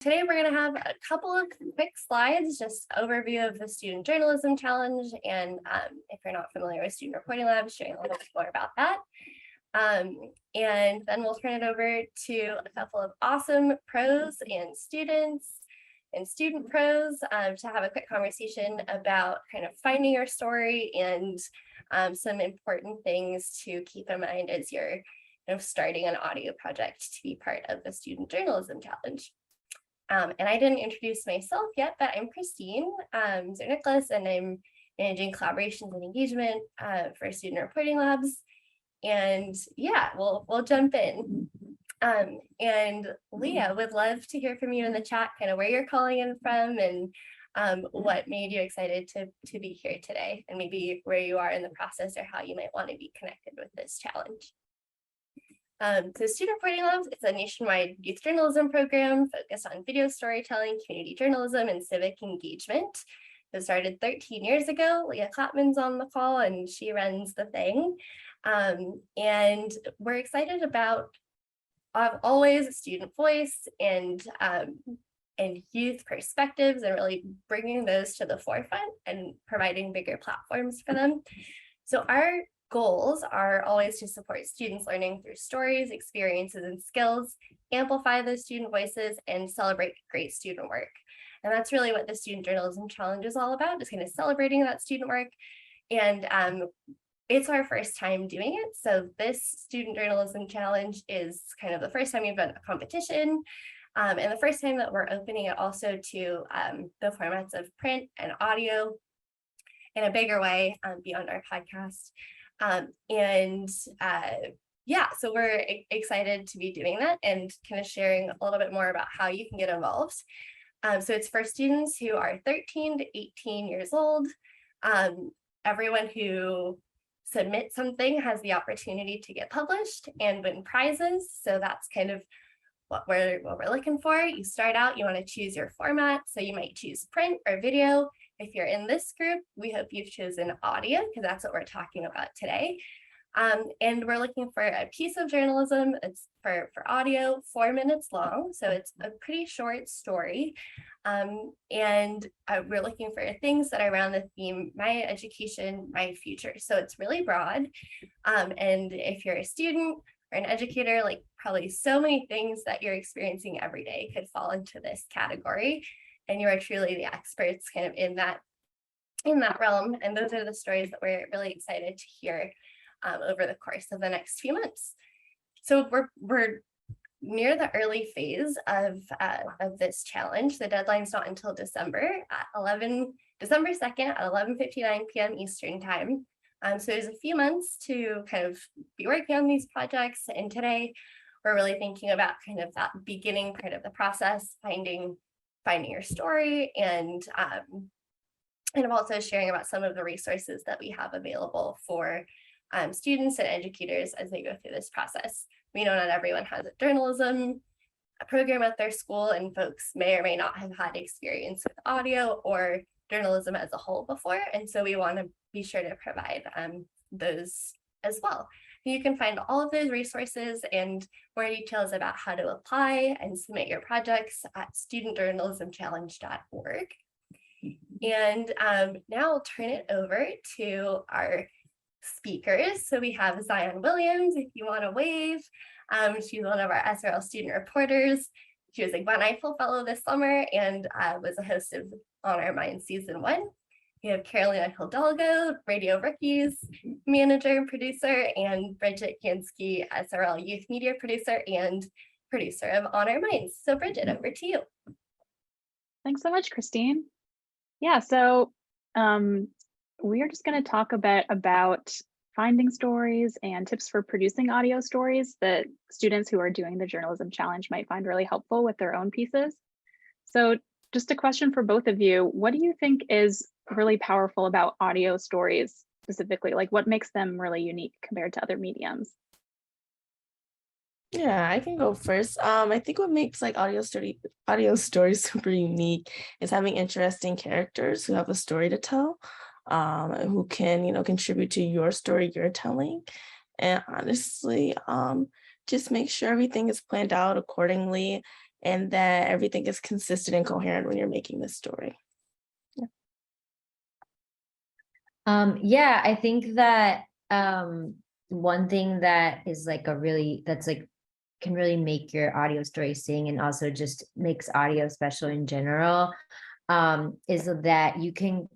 Today we're going to have a couple of quick slides, just overview of the Student Journalism Challenge, and if you're not familiar with Student Reporting Labs, sharing a little bit more about that. And then we'll turn it over to a couple of awesome pros and students and student pros to have a quick conversation about kind of finding your story and some important things to keep in mind as you're starting an audio project to be part of the Student Journalism Challenge. And I didn't introduce myself yet, but I'm Christine Nicholas, and I'm managing collaborations and engagement for Student Reporting Labs. And yeah, we'll jump in. And Leah, would love to hear from you in the chat, kind of where you're calling in from and what made you excited to be here today, and maybe where you are in the process or how you might want to be connected with this challenge. So Student Reporting Labs is a nationwide youth journalism program focused on video storytelling, community journalism, and civic engagement. It started 13 years ago. Leah Clapman's on the call, and she runs the thing. And we're excited about always student voice and youth perspectives, and really bringing those to the forefront and providing bigger platforms for them. So our goals are always to support students learning through stories, experiences, and skills, amplify those student voices, and celebrate great student work. And that's really what the Student Journalism Challenge is all about, just kind of celebrating that student work. And it's our first time doing it. So this Student Journalism Challenge is kind of the first time we've done a competition, and the first time that we're opening it also to the formats of print and audio in a bigger way beyond our podcast. Yeah, so we're excited to be doing that and kind of sharing a little bit more about how you can get involved. So it's for students who are 13 to 18 years old. Everyone who submits something has the opportunity to get published and win prizes. So that's kind of what we're looking for. You start out, you want to choose your format. So you might choose print or video. If you're in this group, we hope you've chosen audio, because that's what we're talking about today. And we're looking for a piece of journalism. It's for audio, 4 minutes long. So it's a pretty short story. And we're looking for things that are around the theme, my education, my future. So it's really broad. And if you're a student or an educator, like probably so many things that you're experiencing every day could fall into this category. And you are truly the experts kind of in that realm. And those are the stories that we're really excited to hear over the course of the next few months. So we're near the early phase of this challenge. The deadline's not until December 2nd at 11:59 p.m. Eastern time. So there's a few months to kind of be working on these projects. And today we're really thinking about kind of that beginning part of the process, finding your story, and I'm also sharing about some of the resources that we have available for students and educators as they go through this process. We know not everyone has a journalism program at their school, and folks may or may not have had experience with audio or journalism as a whole before. And so we want to be sure to provide those as well. You can find all of those resources and more details about how to apply and submit your projects at studentjournalismchallenge.org. And now I'll turn it over to our speakers. So we have Zion Williams, if you want to wave. She's one of our SRL student reporters. She was a Gwen Ifill Fellow this summer and was a host of On Our Minds Season 1. We have Carolina Hidalgo, Radio Rookies manager and producer, and Briget Ganske, SRL Youth Media Producer and producer of On Our Minds. So Briget, over to you. Thanks so much, Christine. Yeah, so we are just going to talk a bit about finding stories and tips for producing audio stories that students who are doing the Journalism Challenge might find really helpful with their own pieces. So just a question for both of you. What do you think is really powerful about audio stories specifically? Like, what makes them really unique compared to other mediums? Yeah, I can go first. I think what makes like audio stories super unique is having interesting characters who have a story to tell, who can, contribute to your story you're telling. And honestly, just make sure everything is planned out accordingly and that everything is consistent and coherent when you're making this story. Yeah, I think that one thing that is like can really make your audio story sing, and also just makes audio special in general, is that you can,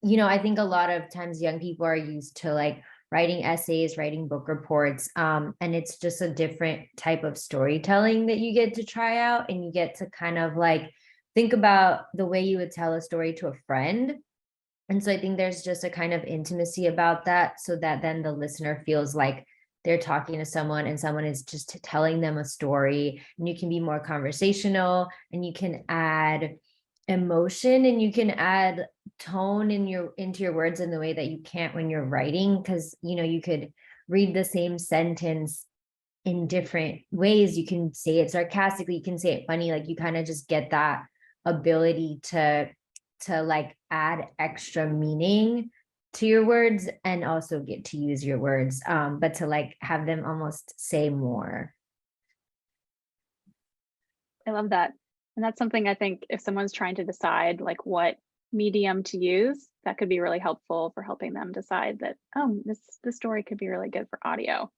I think a lot of times young people are used to like writing essays, writing book reports, and it's just a different type of storytelling that you get to try out, and you get to kind of like think about the way you would tell a story to a friend. And so I think there's just a kind of intimacy about that, so that then the listener feels like they're talking to someone and someone is just telling them a story, and you can be more conversational, and you can add emotion, and you can add tone into your words in the way that you can't when you're writing, because you could read the same sentence in different ways. You can say it sarcastically, you can say it funny, like you kind of just get that ability to like add extra meaning to your words, and also get to use your words, but to like have them almost say more. I love that. And that's something I think if someone's trying to decide like what medium to use, that could be really helpful for helping them decide that, oh, this story could be really good for audio.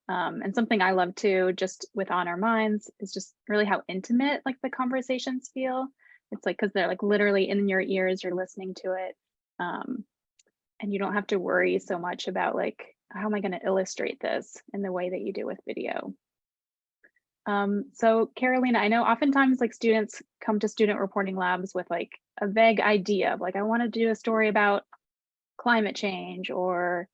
And something I love too, just with On Our Minds, is just really how intimate like the conversations feel. It's like, because they're like literally in your ears, you're listening to it. And you don't have to worry so much about like, how am I going to illustrate this in the way that you do with video? So Carolina, I know oftentimes like students come to student reporting labs with like a vague idea of like, I want to do a story about climate change or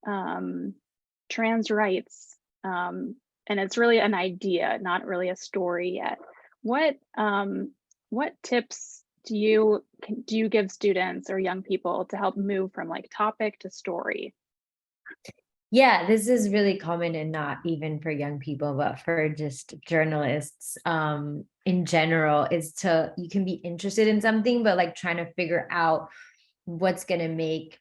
trans rights. And it's really an idea, not really a story yet. What tips do you give students or young people to help move from like topic to story? Yeah, this is really common, and not even for young people, but for just journalists in general, is you can be interested in something, but like trying to figure out what's going to make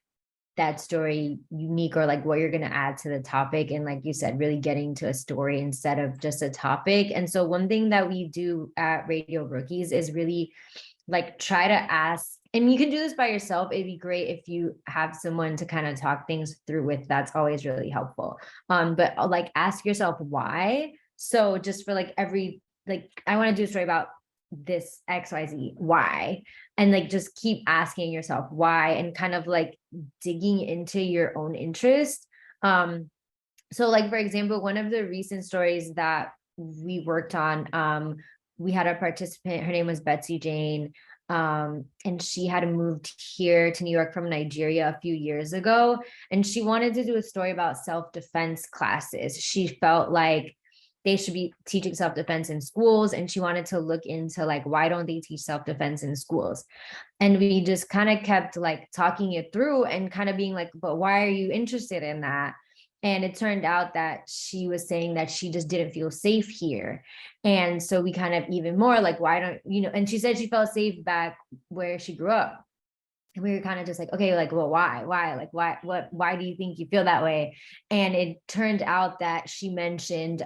that story unique, or like what you're going to add to the topic. And like you said, really getting to a story instead of just a topic. And so one thing that we do at Radio Rookies is really like try to ask, and you can do this by yourself. It'd be great if you have someone to kind of talk things through with. That's always really helpful. But like ask yourself why. So just for like I want to do a story about this XYZ, why? And like just keep asking yourself why, and kind of like digging into your own interest. So like, for example, one of the recent stories that we worked on, we had a participant, her name was Betsy Jane, and she had moved here to New York from Nigeria a few years ago, and she wanted to do a story about self-defense classes. She felt like they should be teaching self-defense in schools, and she wanted to look into like, why don't they teach self-defense in schools? And we just kind of kept like talking it through and kind of being like, but why are you interested in that? And it turned out that she was saying that she just didn't feel safe here. And so we kind of even more like, why don't, and she said she felt safe back where she grew up. And we were kind of just like, okay, like, well, why, like, why do you think you feel that way? And it turned out that she mentioned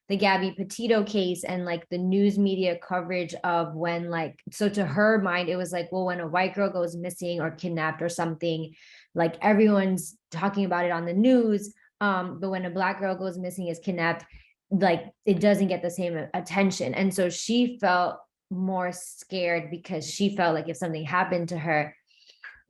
the Gabby Petito case, and like the news media coverage of when, like, so to her mind, it was like, well, when a white girl goes missing or kidnapped or something, like everyone's talking about it on the news. But when a Black girl goes missing, is kidnapped, like it doesn't get the same attention. And so she felt more scared, because she felt like if something happened to her,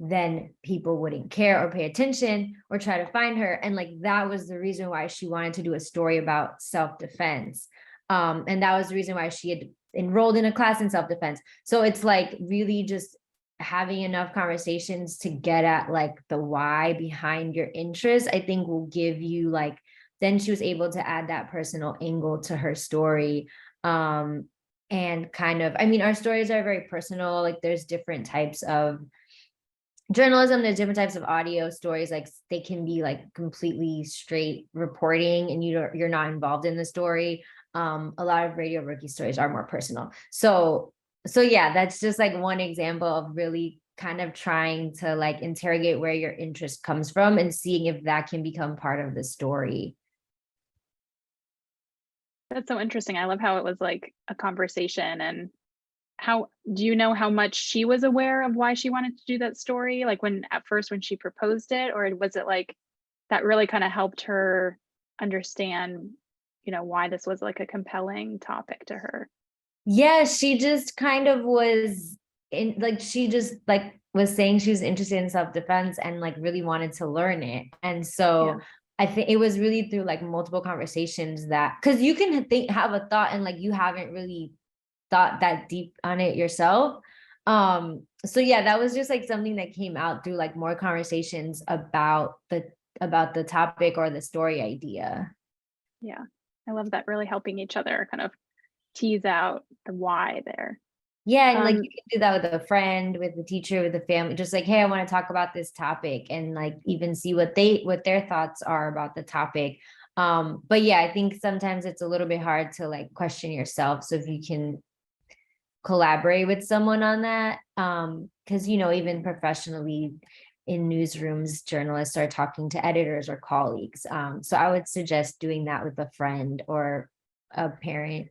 then people wouldn't care or pay attention or try to find her. And like that was the reason why she wanted to do a story about self-defense. And that was the reason why she had enrolled in a class in self-defense. So it's like really just having enough conversations to get at like the why behind your interest, I think will give you like, then she was able to add that personal angle to her story. And kind of, I mean, our stories are very personal. Like there's different types of journalism, there's different types of audio stories. Like they can be like completely straight reporting and you're not involved in the story. A lot of Radio Rookie stories are more personal. So yeah, that's just like one example of really kind of trying to like interrogate where your interest comes from and seeing if that can become part of the story. That's so interesting. I love how it was like a conversation. And how do you know how much she was aware of why she wanted to do that story? Like when at first when she proposed it, or was it like that really kind of helped her understand, why this was like a compelling topic to her? Yeah, she just kind of was in, like, she just like was saying she was interested in self-defense and like really wanted to learn it. And so Yeah. I think it was really through like multiple conversations that, because you can have a thought and like you haven't really thought that deep on it yourself. So yeah, that was just like something that came out through like more conversations about the topic or the story idea. Yeah. I love that, really helping each other kind of tease out the why there. Yeah, and like Um, you can do that with a friend, with the teacher, with the family, just like, hey, I want to talk about this topic, and like even see what their thoughts are about the topic. But yeah, I think sometimes it's a little bit hard to like question yourself. So if you can collaborate with someone on that, because even professionally in newsrooms, journalists are talking to editors or colleagues. So I would suggest doing that with a friend or a parent.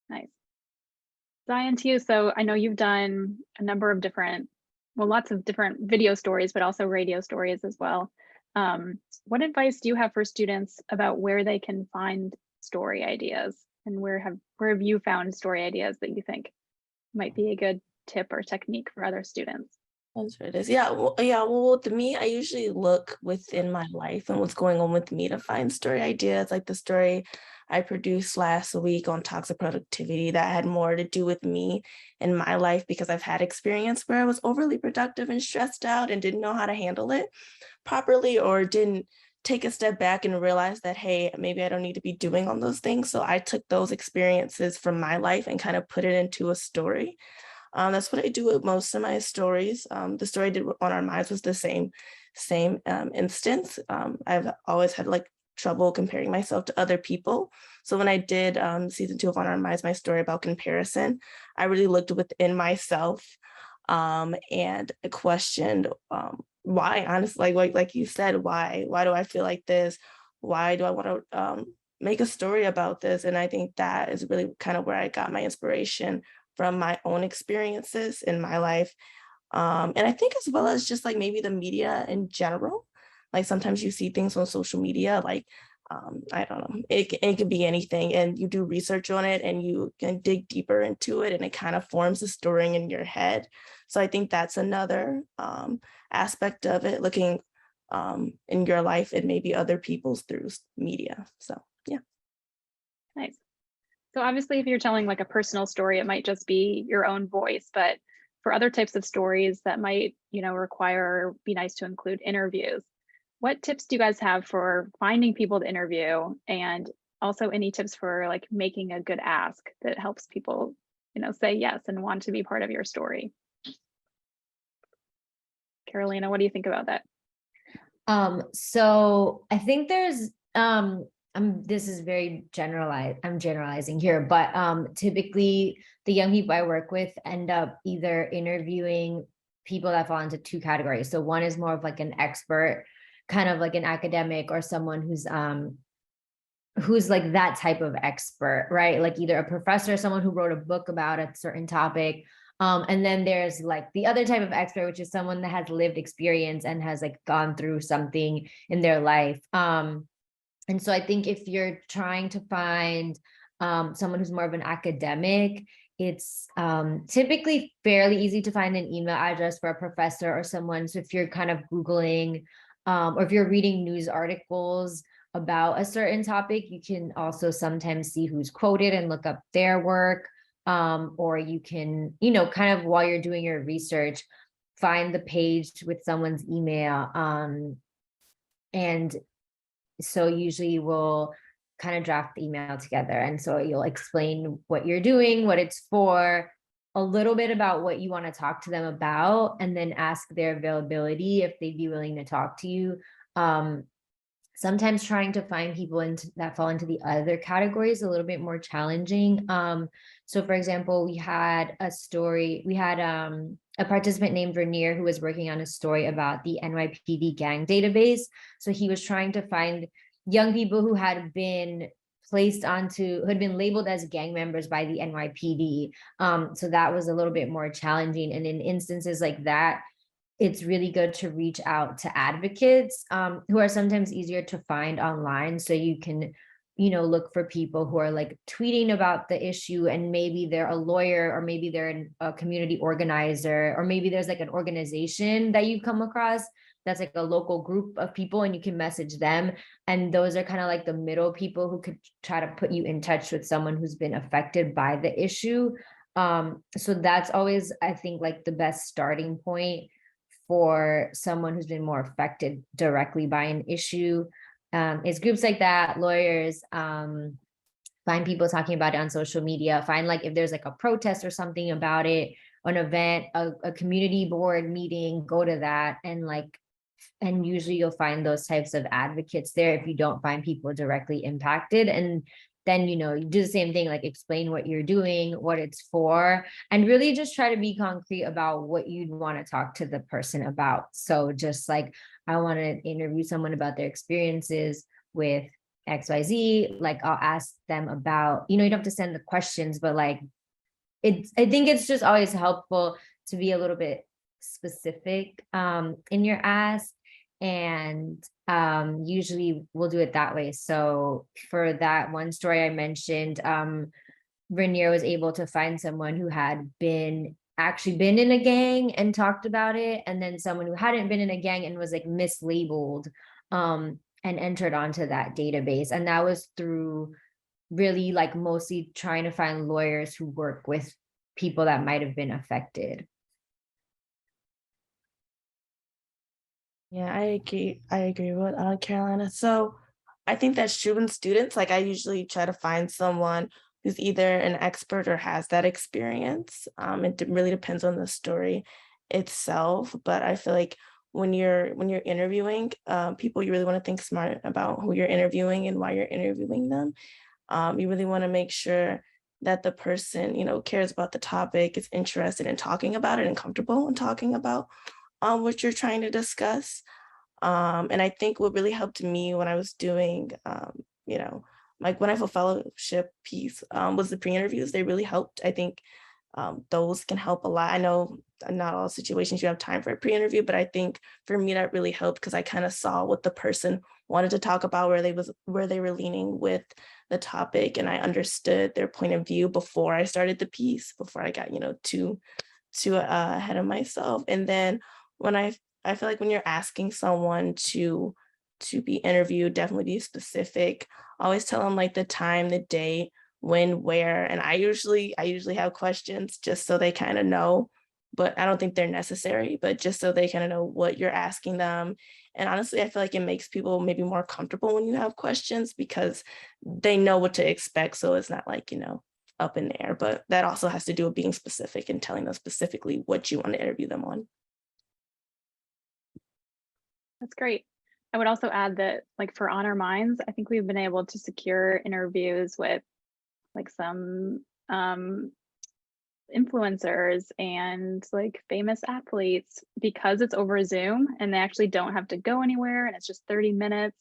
nice. Zion, to you. So I know you've done a number of lots of different video stories, but also radio stories as well. What advice do you have for students about where they can find story ideas, and where have you found story ideas that you think might be a good tip or technique for other students? That's what it is. Yeah, well, with me, I usually look within my life and what's going on with me to find story ideas, like the story I produced last week on toxic productivity that had more to do with me and my life, because I've had experience where I was overly productive and stressed out and didn't know how to handle it properly, or didn't take a step back and realize that, hey, maybe I don't need to be doing all those things. So I took those experiences from my life and kind of put it into a story. That's what I do with most of my stories. The story I did on Our Minds was the same instance. I've always had like trouble comparing myself to other people. So when I did season 2 of On Our Minds, my story about comparison, I really looked within myself and questioned why, honestly, like you said, why do I feel like this? Why do I want to make a story about this? And I think that is really kind of where I got my inspiration from, my own experiences in my life. And I think as well as just like maybe the media in general, like sometimes you see things on social media, like, I don't know, it could be anything, and you do research on it and you can dig deeper into it and it kind of forms a story in your head. So I think that's another aspect of it, looking in your life and maybe other people's through media. So yeah. Nice. So obviously, if you're telling like a personal story, it might just be your own voice, but for other types of stories that might, require or be nice to include interviews, what tips do you guys have for finding people to interview, and also any tips for like making a good ask that helps people, say yes and want to be part of your story? Carolina, what do you think about that? So I think there's this is very generalized. I'm generalizing here, but typically the young people I work with end up either interviewing people that fall into two categories. So one is more of like an expert, kind of like an academic, or someone who's like that type of expert, right? Like either a professor, someone who wrote a book about a certain topic. And then there's like the other type of expert, which is someone that has lived experience and has like gone through something in their life. And so I think if you're trying to find someone who's more of an academic, it's typically fairly easy to find an email address for a professor or someone. So if you're kind of Googling or if you're reading news articles about a certain topic, you can also sometimes see who's quoted and look up their work. Or you can, kind of while you're doing your research, find the page with someone's email. And so usually we'll kind of draft the email together. And so you'll explain what you're doing, what it's for, a little bit about what you want to talk to them about, and then ask their availability if they'd be willing to talk to you. Sometimes trying to find people that fall into the other category is a little bit more challenging. So for example, we had a participant named Rainier who was working on a story about the NYPD gang database. So he was trying to find young people who had been who had been labeled as gang members by the NYPD. So that was a little bit more challenging. And in instances like that, it's really good to reach out to advocates who are sometimes easier to find online. So you can, look for people who are like tweeting about the issue, and maybe they're a lawyer, or maybe they're a community organizer, or maybe there's like an organization that you come across that's like a local group of people, and you can message them. And those are kind of like the middle people who could try to put you in touch with someone who's been affected by the issue. So that's always, I think, like the best starting point for someone who's been more affected directly by an issue. It's groups like that, lawyers, find people talking about it on social media, find like if there's like a protest or something about it, an event, a community board meeting, go to that. And usually you'll find those types of advocates there if you don't find people directly impacted. And then, you do the same thing, like explain what you're doing, what it's for, and really just try to be concrete about what you'd want to talk to the person about. So just like, I want to interview someone about their experiences with XYZ, like I'll ask them about, you don't have to send the questions, but like, I think it's just always helpful to be a little bit specific in your ask. And usually we'll do it that way. So for that one story I mentioned, Rainier was able to find someone who had actually been in a gang and talked about it, and then someone who hadn't been in a gang and was like mislabeled and entered onto that database. And that was through really like mostly trying to find lawyers who work with people that might have been affected. Yeah, I agree with Carolina. So I think that's true in students. Like I usually try to find someone who's either an expert or has that experience. It really depends on the story itself. But I feel like when you're interviewing people, you really want to think smart about who you're interviewing and why you're interviewing them. You really want to make sure that the person, cares about the topic, is interested in talking about it and comfortable in talking about what you're trying to discuss. And I think what really helped me when I was doing, my Gwen Ifill Fellowship piece was the pre-interviews. They really helped. I think those can help a lot. I know not all situations you have time for a pre-interview, but I think for me that really helped because I kind of saw what the person wanted to talk about, where they were leaning with the topic, and I understood their point of view before I started the piece, before I got too ahead of myself. And then when I feel like when you're asking someone to be interviewed, definitely be specific. Always tell them like the time, the day, when, where. And I usually have questions just so they kind of know, but I don't think they're necessary, but just so they kind of know what you're asking them. And honestly, I feel like it makes people maybe more comfortable when you have questions because they know what to expect. So it's not like, up in the air, but that also has to do with being specific and telling them specifically what you want to interview them on. That's great. I would also add that like for Honor Minds, I think we've been able to secure interviews with like some influencers and like famous athletes because it's over Zoom and they actually don't have to go anywhere and it's just 30 minutes.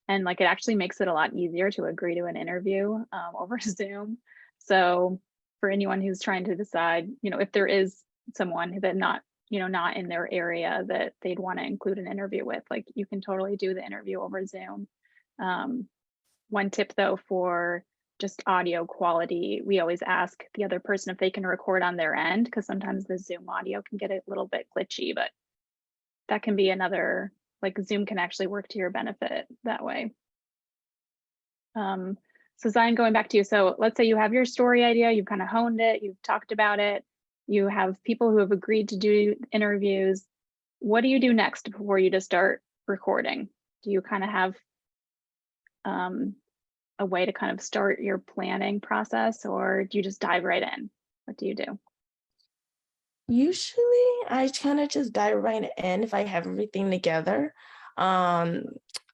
And like it actually makes it a lot easier to agree to an interview over Zoom. So for anyone who's trying to decide, if there is someone that not in their area that they'd want to include an interview with, like you can totally do the interview over Zoom. One tip though for just audio quality, we always ask the other person if they can record on their end because sometimes the Zoom audio can get a little bit glitchy, but that can be another, like Zoom can actually work to your benefit that way. So Zion, going back to you. So let's say you have your story idea, you've kind of honed it, you've talked about it, you have people who have agreed to do interviews. What do you do next before you just start recording? Do you kind of have a way to kind of start your planning process, or do you just dive right in? What do you do? Usually I kind of just dive right in if I have everything together. I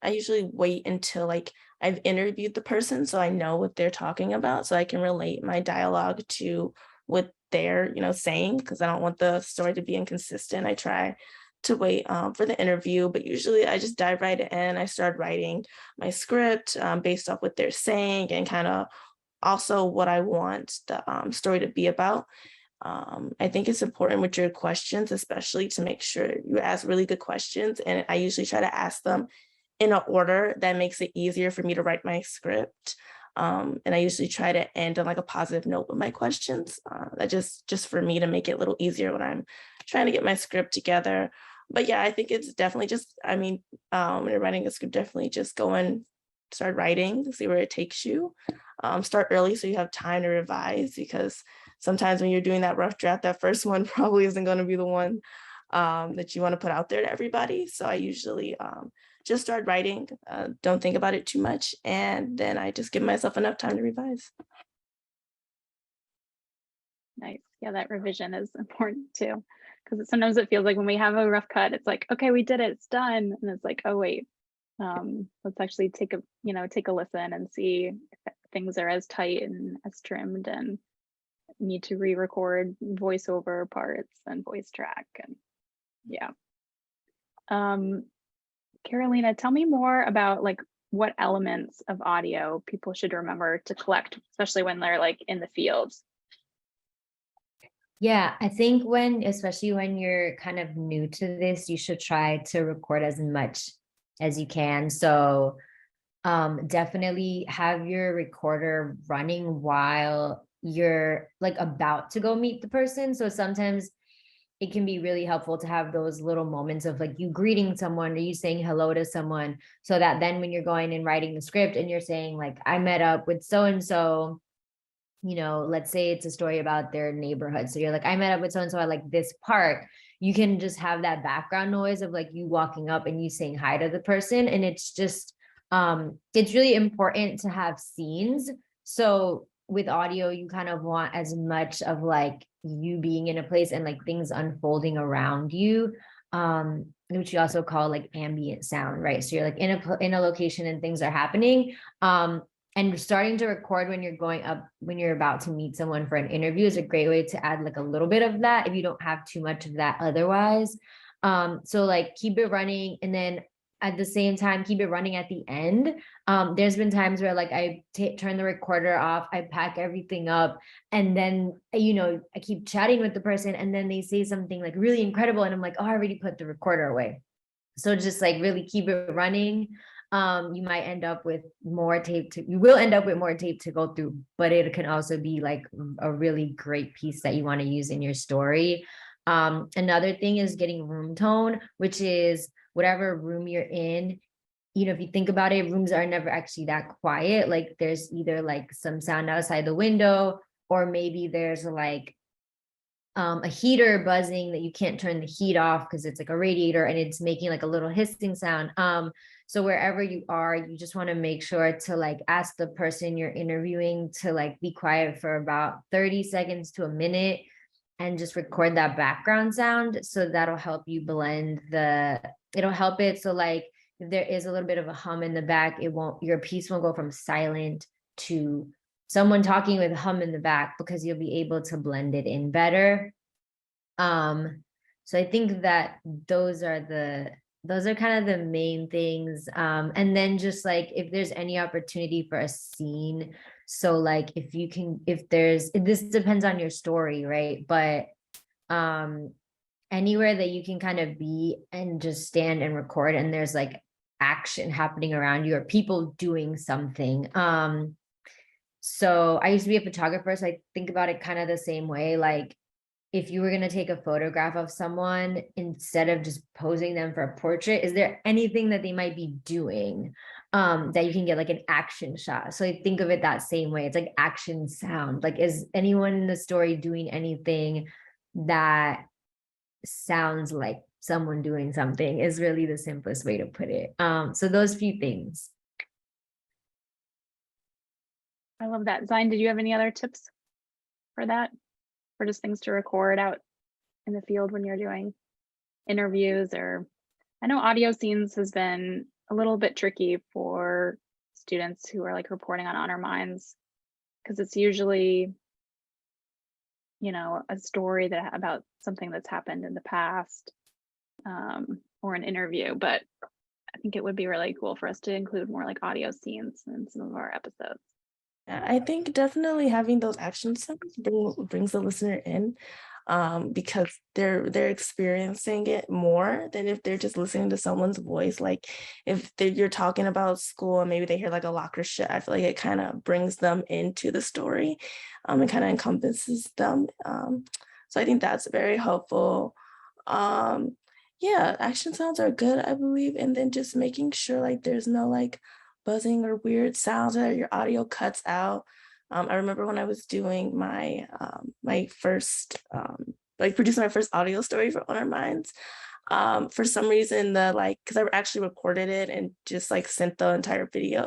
usually wait until like I've interviewed the person so I know what they're talking about, so I can relate my dialogue to what they're saying, because I don't want the story to be inconsistent. I try to wait for the interview, but usually I just dive right in. I start writing my script based off what they're saying and kind of also what I want the story to be about. I think it's important with your questions, especially to make sure you ask really good questions. And I usually try to ask them in an order that makes it easier for me to write my script. And I usually try to end on like a positive note with my questions. That just for me to make it a little easier when I'm trying to get my script together. But yeah, I think it's definitely just, I mean, when you're writing a script, definitely just go and start writing, see where it takes you. Start early so you have time to revise, because sometimes when you're doing that rough draft, that first one probably isn't going to be the one that you want to put out there to everybody. So I usually just start writing, don't think about it too much, and then I just give myself enough time to revise. Nice. Yeah, that revision is important too, because sometimes it feels like when we have a rough cut, it's like, okay, we did it, it's done, and it's like, oh wait, let's actually take a listen and see if things are as tight and as trimmed, and need to re-record voiceover parts and voice track, and yeah. Carolina, tell me more about like what elements of audio people should remember to collect, especially when they're like in the field. Yeah, I think especially when you're kind of new to this, you should try to record as much as you can. So definitely have your recorder running while you're like about to go meet the person. So sometimes it can be really helpful to have those little moments of like you greeting someone or you saying hello to someone, so that then when you're going and writing the script and you're saying like, I met up with so-and-so, let's say it's a story about their neighborhood. So you're like, I met up with so-and-so at like this park. You can just have that background noise of like you walking up and you saying hi to the person. And it's just, it's really important to have scenes. So with audio, you kind of want as much of like you being in a place and like things unfolding around you, which you also call like ambient sound, right? So you're like in a location and things are happening. And starting to record when you're about to meet someone for an interview is a great way to add like a little bit of that if you don't have too much of that otherwise. So like keep it running, and then at the same time, keep it running at the end. There's been times where like I turn the recorder off, I pack everything up, and then, I keep chatting with the person and then they say something like really incredible. And I'm like, oh, I already put the recorder away. So just like really keep it running. You might end up with more tape you will end up with more tape to go through, but it can also be like a really great piece that you want to use in your story. Another thing is getting room tone, which is whatever room you're in. If you think about it, rooms are never actually that quiet. Like there's either like some sound outside the window, or maybe there's like a heater buzzing that you can't turn the heat off because it's like a radiator and it's making like a little hissing sound. So wherever you are, you just want to make sure to like ask the person you're interviewing to like be quiet for about 30 seconds to a minute and just record that background sound. So that'll help you it'll help it. So like if there is a little bit of a hum in the back, your piece won't go from silent to someone talking with a hum in the back, because you'll be able to blend it in better. So I think that those are kind of the main things. And then just like if there's any opportunity for a scene, so like this depends on your story, right? But anywhere that you can kind of be and just stand and record and there's like action happening around you or people doing something. So I used to be a photographer, so I think about it kind of the same way. Like if you were going to take a photograph of someone, instead of just posing them for a portrait, is there anything that they might be doing that you can get like an action shot? So I think of it that same way. It's like action sound. Like, is anyone in the story doing anything that sounds like someone doing something, is really the simplest way to put it. So those few things. I love that. Zine, did you have any other tips for that? Or just things to record out in the field when you're doing interviews? Or I know audio scenes has been a little bit tricky for students who are like reporting on honor minds, because it's usually, a story about something that's happened in the past. or an interview, but I think it would be really cool for us to include more like audio scenes in some of our episodes. Yeah, I think definitely having those action steps brings the listener in, because they're experiencing it more than if they're just listening to someone's voice. Like if you're talking about school and maybe they hear like a locker shit, I feel like it kind of brings them into the story, and kind of encompasses them. So I think that's very helpful. Yeah, action sounds are good, I believe, and then just making sure like there's no like buzzing or weird sounds or your audio cuts out. I remember when I was doing my my first like producing my first audio story for Honor Minds. For some reason because I actually recorded it and just like sent the entire video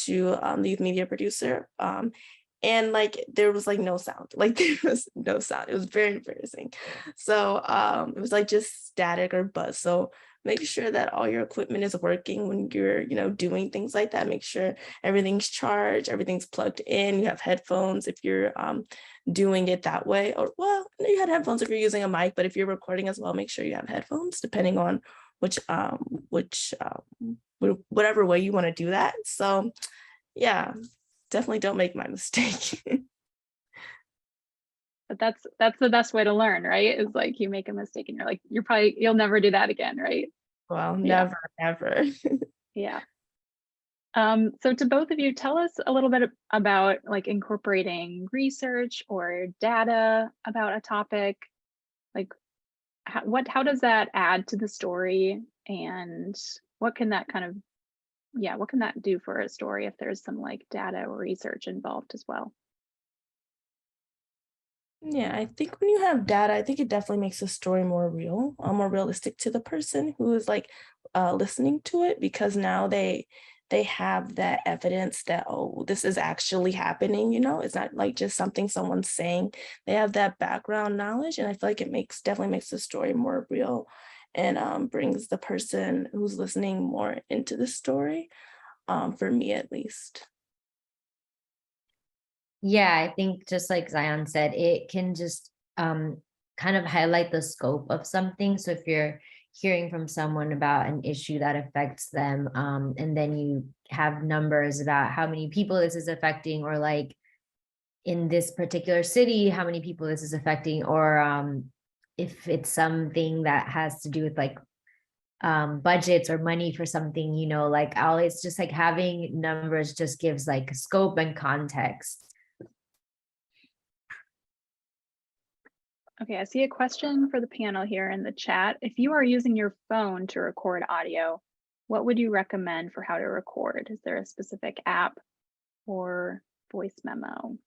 to the youth media producer. And like there was like no sound, like there was no sound. It was very embarrassing. So it was like just static or buzz. So make sure that all your equipment is working when you're, doing things like that. Make sure everything's charged, everything's plugged in. You have headphones if you're doing it that way. Or well, you had headphones if you're using a mic, but if you're recording as well, make sure you have headphones, depending on which whatever way you want to do that. So yeah, definitely don't make my mistake. But that's the best way to learn, right? Is like you make a mistake and you're like, you'll never do that again, right? Well, never, never. Yeah. So to both of you, tell us a little bit about like incorporating research or data about a topic. Like how does that add to the story, and what can that what can that do for a story if there's some like data or research involved as well? Yeah, I think when you have data, I think it definitely makes the story more real, more realistic to the person who is like listening to it, because now they have that evidence that, oh, this is actually happening. It's not like just something someone's saying. They have that background knowledge, and I feel like it definitely makes the story more real, and brings the person who's listening more into the story, for me at least. Yeah, I think just like Zion said, it can just kind of highlight the scope of something. So if you're hearing from someone about an issue that affects them, and then you have numbers about how many people this is affecting, or like in this particular city, how many people this is affecting, or if it's something that has to do with like budgets or money for something, like always just like having numbers just gives like scope and context. Okay, I see a question for the panel here in the chat. If you are using your phone to record audio, what would you recommend for how to record? Is there a specific app or voice memo?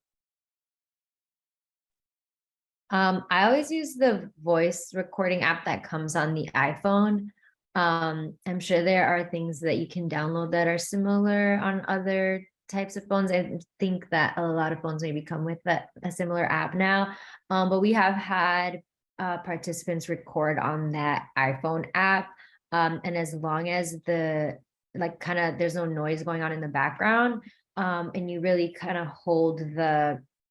I always use the voice recording app that comes on the iPhone. I'm sure there are things that you can download that are similar on other types of phones. I think that a lot of phones maybe come with a similar app now. But we have had participants record on that iPhone app. And as long as there's no noise going on in the background, and you really kind of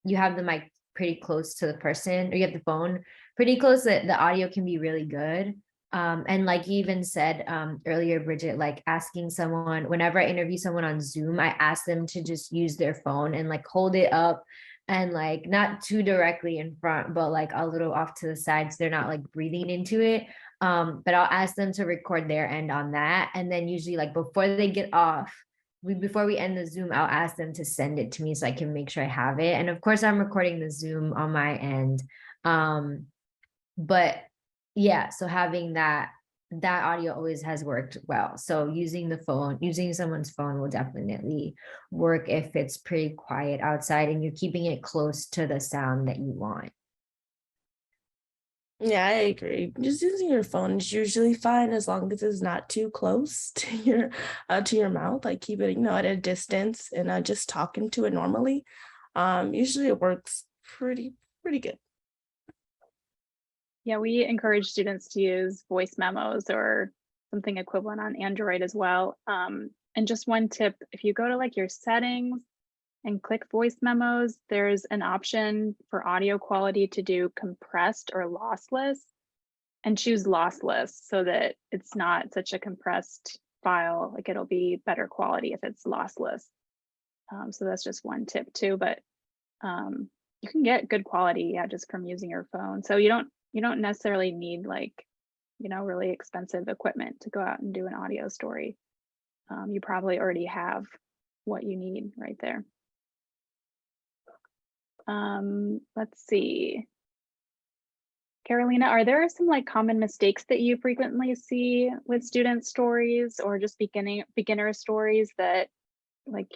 you have the mic pretty close to the person, or you have the phone pretty close, that the audio can be really good. And like you even said earlier, Briget, like asking someone, whenever I interview someone on Zoom, I ask them to just use their phone and like hold it up, and like not too directly in front, but like a little off to the side, so they're not like breathing into it. But I'll ask them to record their end on that. And then usually like before they get off, before we end the Zoom, I'll ask them to send it to me so I can make sure I have it. And of course, I'm recording the Zoom on my end. But yeah, so having that audio always has worked well. So using someone's phone will definitely work if it's pretty quiet outside and you're keeping it close to the sound that you want. Yeah, I agree. Just using your phone is usually fine as long as it's not too close to your mouth. Like keep it, at a distance, and just talking to it normally. Usually it works pretty good. Yeah, we encourage students to use voice memos or something equivalent on Android as well. And just one tip, if you go to like your settings and click voice memos, there's an option for audio quality to do compressed or lossless. and choose lossless so that it's not such a compressed file. Like it'll be better quality if it's lossless. So that's just one tip too, but you can get good quality, yeah, just from using your phone. So you don't necessarily need like, really expensive equipment to go out and do an audio story. You probably already have what you need right there. Let's see. Carolina, are there some like common mistakes that you frequently see with student stories or just beginner stories that like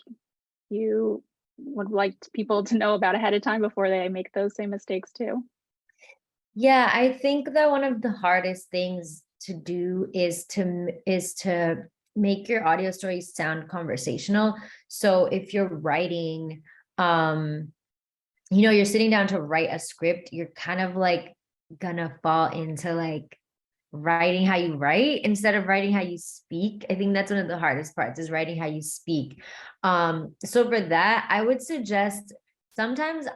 you would like people to know about ahead of time before they make those same mistakes too? Yeah, I think that one of the hardest things to do is to make your audio stories sound conversational. So if you're writing, you're sitting down to write a script, you're kind of like gonna fall into like writing how you write instead of writing how you speak. I think that's one of the hardest parts, is writing how you speak. So for that, I would suggest sometimes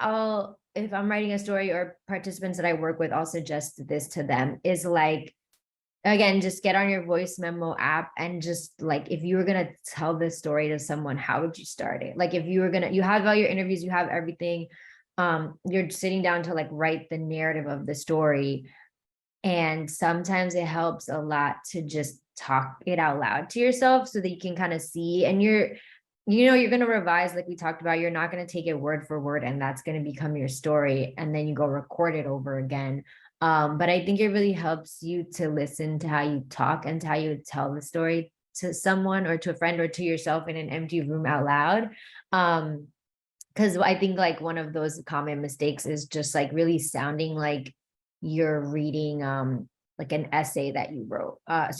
if I'm writing a story, or participants that I work with, I'll suggest this to them, is like, again, just get on your voice memo app and just like, if you were going to tell this story to someone, how would you start it? Like if you have all your interviews, you have everything, you're sitting down to like write the narrative of the story. And sometimes it helps a lot to just talk it out loud to yourself so that you can kind of see, and you're going to revise, like we talked about. You're not going to take it word for word and that's going to become your story, and then you go record it over again. But I think it really helps you to listen to how you talk and to how you tell the story to someone or to a friend or to yourself in an empty room out loud. Because I think like one of those common mistakes is just like really sounding like you're reading like an essay that you wrote. So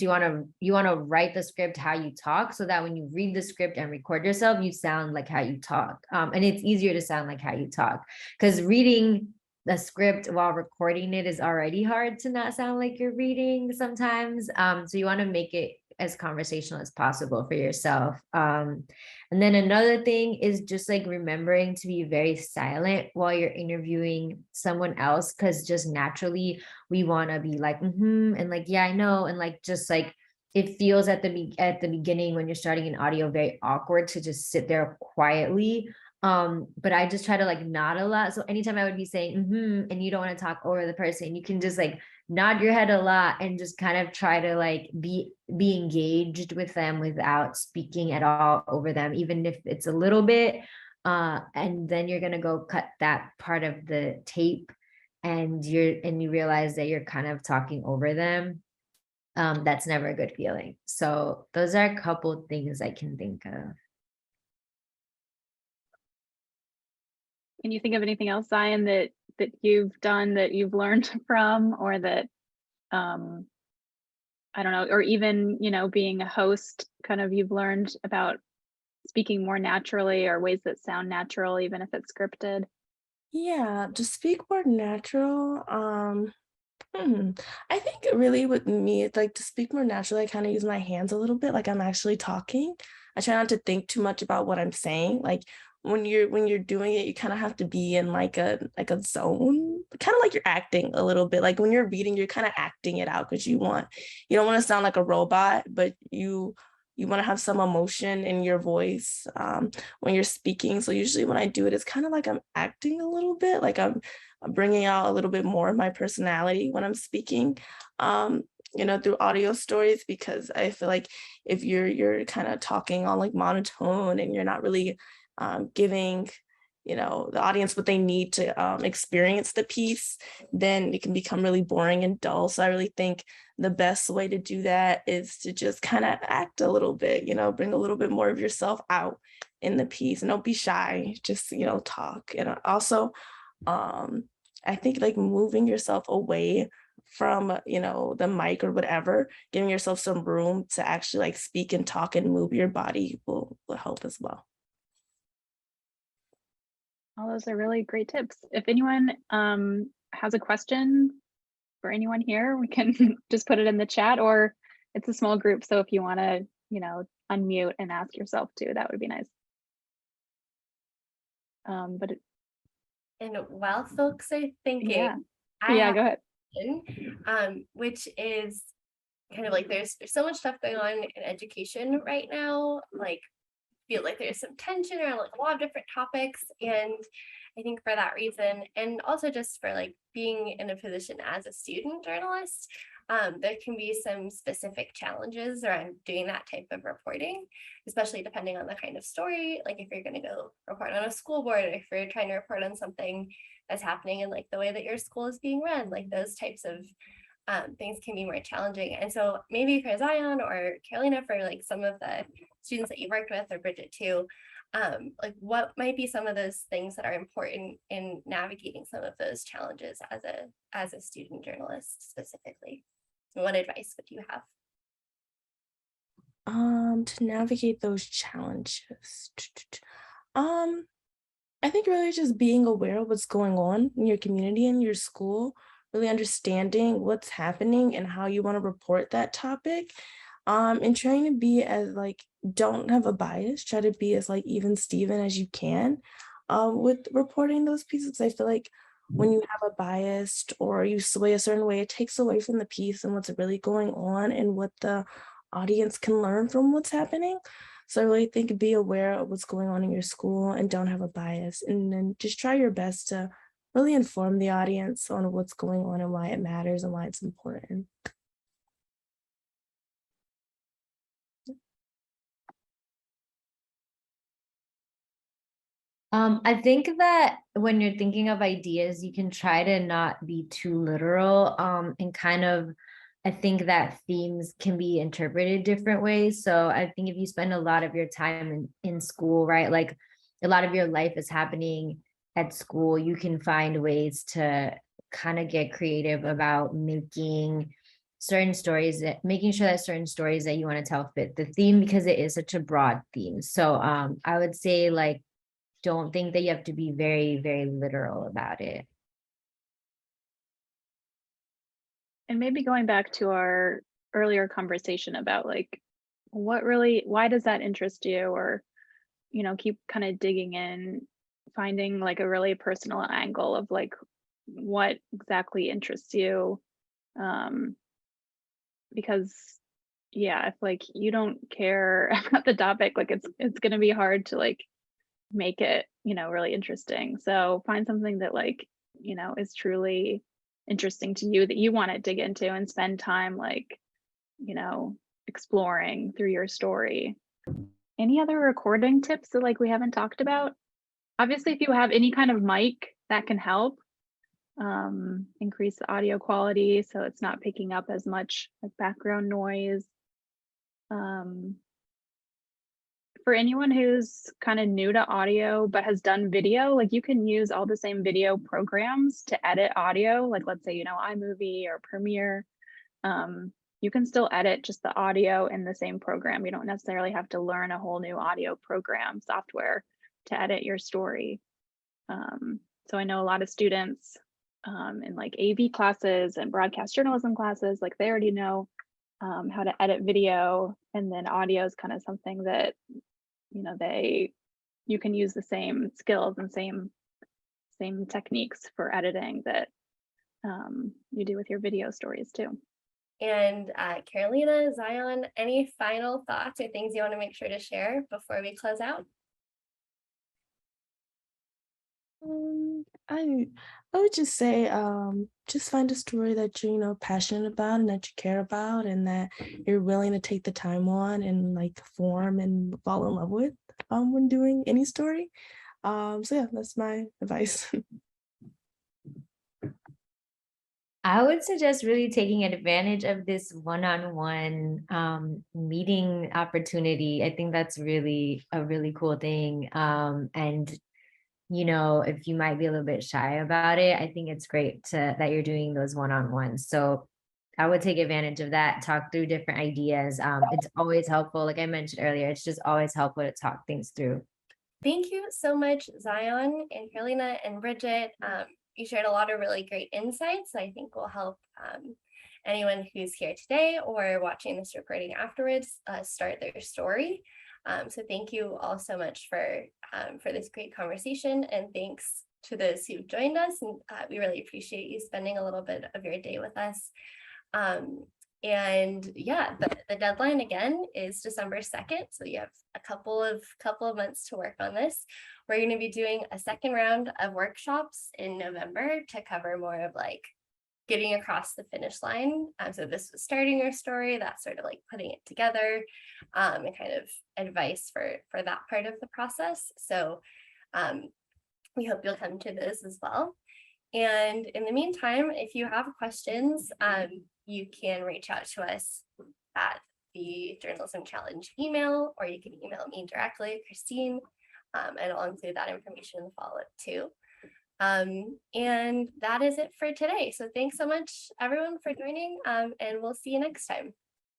you want to write the script how you talk, so that when you read the script and record yourself, you sound like how you talk. And it's easier to sound like how you talk, because reading the script while recording it is already hard to not sound like you're reading sometimes. So you want to make it as conversational as possible for yourself. And then another thing is just like remembering to be very silent while you're interviewing someone else, because just naturally we want to be like, and like, yeah, I know. And like, just like, it feels at the beginning when you're starting an audio very awkward to just sit there quietly. But I just try to like nod a lot. So anytime I would be saying, and you don't want to talk over the person, you can just like nod your head a lot and just kind of try to like be engaged with them without speaking at all over them, even if it's a little bit. And then you're gonna go cut that part of the tape, and you realize that you're kind of talking over them. That's never a good feeling. So those are a couple things I can think of. Can you think of anything else, Zion, that you've done, that you've learned from, or that I don't know, or even being a host, kind of you've learned about speaking more naturally, or ways that sound natural even if it's scripted? Yeah, to speak more natural. I think really with me, it's like to speak more naturally, I kind of use my hands a little bit, like I'm actually talking. I try not to think too much about what I'm saying. Like when you're doing it, you kind of have to be in like a zone, kind of like you're acting a little bit. Like when you're reading, you're kind of acting it out, because you don't want to sound like a robot, but you want to have some emotion in your voice when you're speaking. So usually when I do it, it's kind of like I'm acting a little bit, like I'm bringing out a little bit more of my personality when I'm speaking, through audio stories, because I feel like if you're kind of talking all like monotone and you're not really giving the audience what they need to experience the piece, then it can become really boring and dull. So I really think the best way to do that is to just kind of act a little bit, bring a little bit more of yourself out in the piece, and don't be shy, just talk. And also I think like moving yourself away from the mic or whatever, giving yourself some room to actually like speak and talk and move your body will help as well. All those are really great tips. If anyone has a question for anyone here, we can just put it in the chat, or it's a small group, so if you want to unmute and ask yourself too, that would be nice. And while folks are thinking, yeah, I go ahead. which is kind of like there's so much stuff going on in education right now, like feel like there's some tension around like a lot of different topics. And I think for that reason, and also just for like being in a position as a student journalist, there can be some specific challenges around doing that type of reporting, especially depending on the kind of story. Like if you're going to go report on a school board, or if you're trying to report on something that's happening in like the way that your school is being run, like those types of things can be more challenging. And so maybe for Zion or Carolina, for like some of the students that you worked with, or Briget too, like what might be some of those things that are important in navigating some of those challenges as a student journalist specifically? What advice would you have? To navigate those challenges. I think really just being aware of what's going on in your community and your school, really understanding what's happening and how you want to report that topic. And trying to be as like, don't have a bias, try to be as like even Steven as you can with reporting those pieces. I feel like when you have a bias or you sway a certain way, it takes away from the piece and what's really going on and what the audience can learn from what's happening. So I really think be aware of what's going on in your school and don't have a bias, and then just try your best to really inform the audience on what's going on and why it matters and why it's important. I think that when you're thinking of ideas, you can try to not be too literal, and kind of, I think that themes can be interpreted different ways. So I think if you spend a lot of your time in school, right, like a lot of your life is happening at school, you can find ways to kind of get creative about making certain stories, making sure that certain stories that you want to tell fit the theme, because it is such a broad theme. So I would say, like, don't think that you have to be very, very literal about it. And maybe going back to our earlier conversation about like, why does that interest you? Or, keep kind of digging in, finding like a really personal angle of like, what exactly interests you. Because yeah, if like you don't care about the topic, like it's going to be hard to like make it, really interesting. So find something that like, is truly interesting to you, that you want to dig into and spend time like, exploring through your story. Any other recording tips that like we haven't talked about? Obviously, if you have any kind of mic, that can help increase the audio quality so it's not picking up as much like background noise. For anyone who's kind of new to audio but has done video, like you can use all the same video programs to edit audio. Like let's say, iMovie or Premiere. You can still edit just the audio in the same program. You don't necessarily have to learn a whole new audio program software to edit your story. So I know a lot of students in like AV classes and broadcast journalism classes, like they already know how to edit video, and then audio is kind of something that you can use the same skills and same techniques for editing that you do with your video stories too. And Carolina, Zion, any final thoughts or things you want to make sure to share before we close out? I would just say, just find a story that you're, passionate about and that you care about and that you're willing to take the time on and like form and fall in love with when doing any story. So yeah, that's my advice. I would suggest really taking advantage of this one-on-one meeting opportunity. I think that's really a really cool thing. And if you might be a little bit shy about it, I think it's great that you're doing those one-on-ones. So I would take advantage of that, talk through different ideas. It's always helpful. Like I mentioned earlier, it's just always helpful to talk things through. Thank you so much, Zion and Carolina and Briget. You shared a lot of really great insights that I think will help anyone who's here today or watching this recording afterwards start their story. So thank you all so much for this great conversation, and thanks to those who've joined us, and we really appreciate you spending a little bit of your day with us. And yeah, the deadline again is December 2nd. So you have a couple of months to work on this. We're going to be doing a second round of workshops in November to cover more of like getting across the finish line. So this was starting your story, that's sort of like putting it together, and kind of advice for that part of the process. So we hope you'll come to those as well. And in the meantime, if you have questions, you can reach out to us at the Journalism Challenge email, or you can email me directly, Christine, and I'll include that information in the follow-up too. And that is it for today. So thanks so much, everyone, for joining, and we'll see you next time.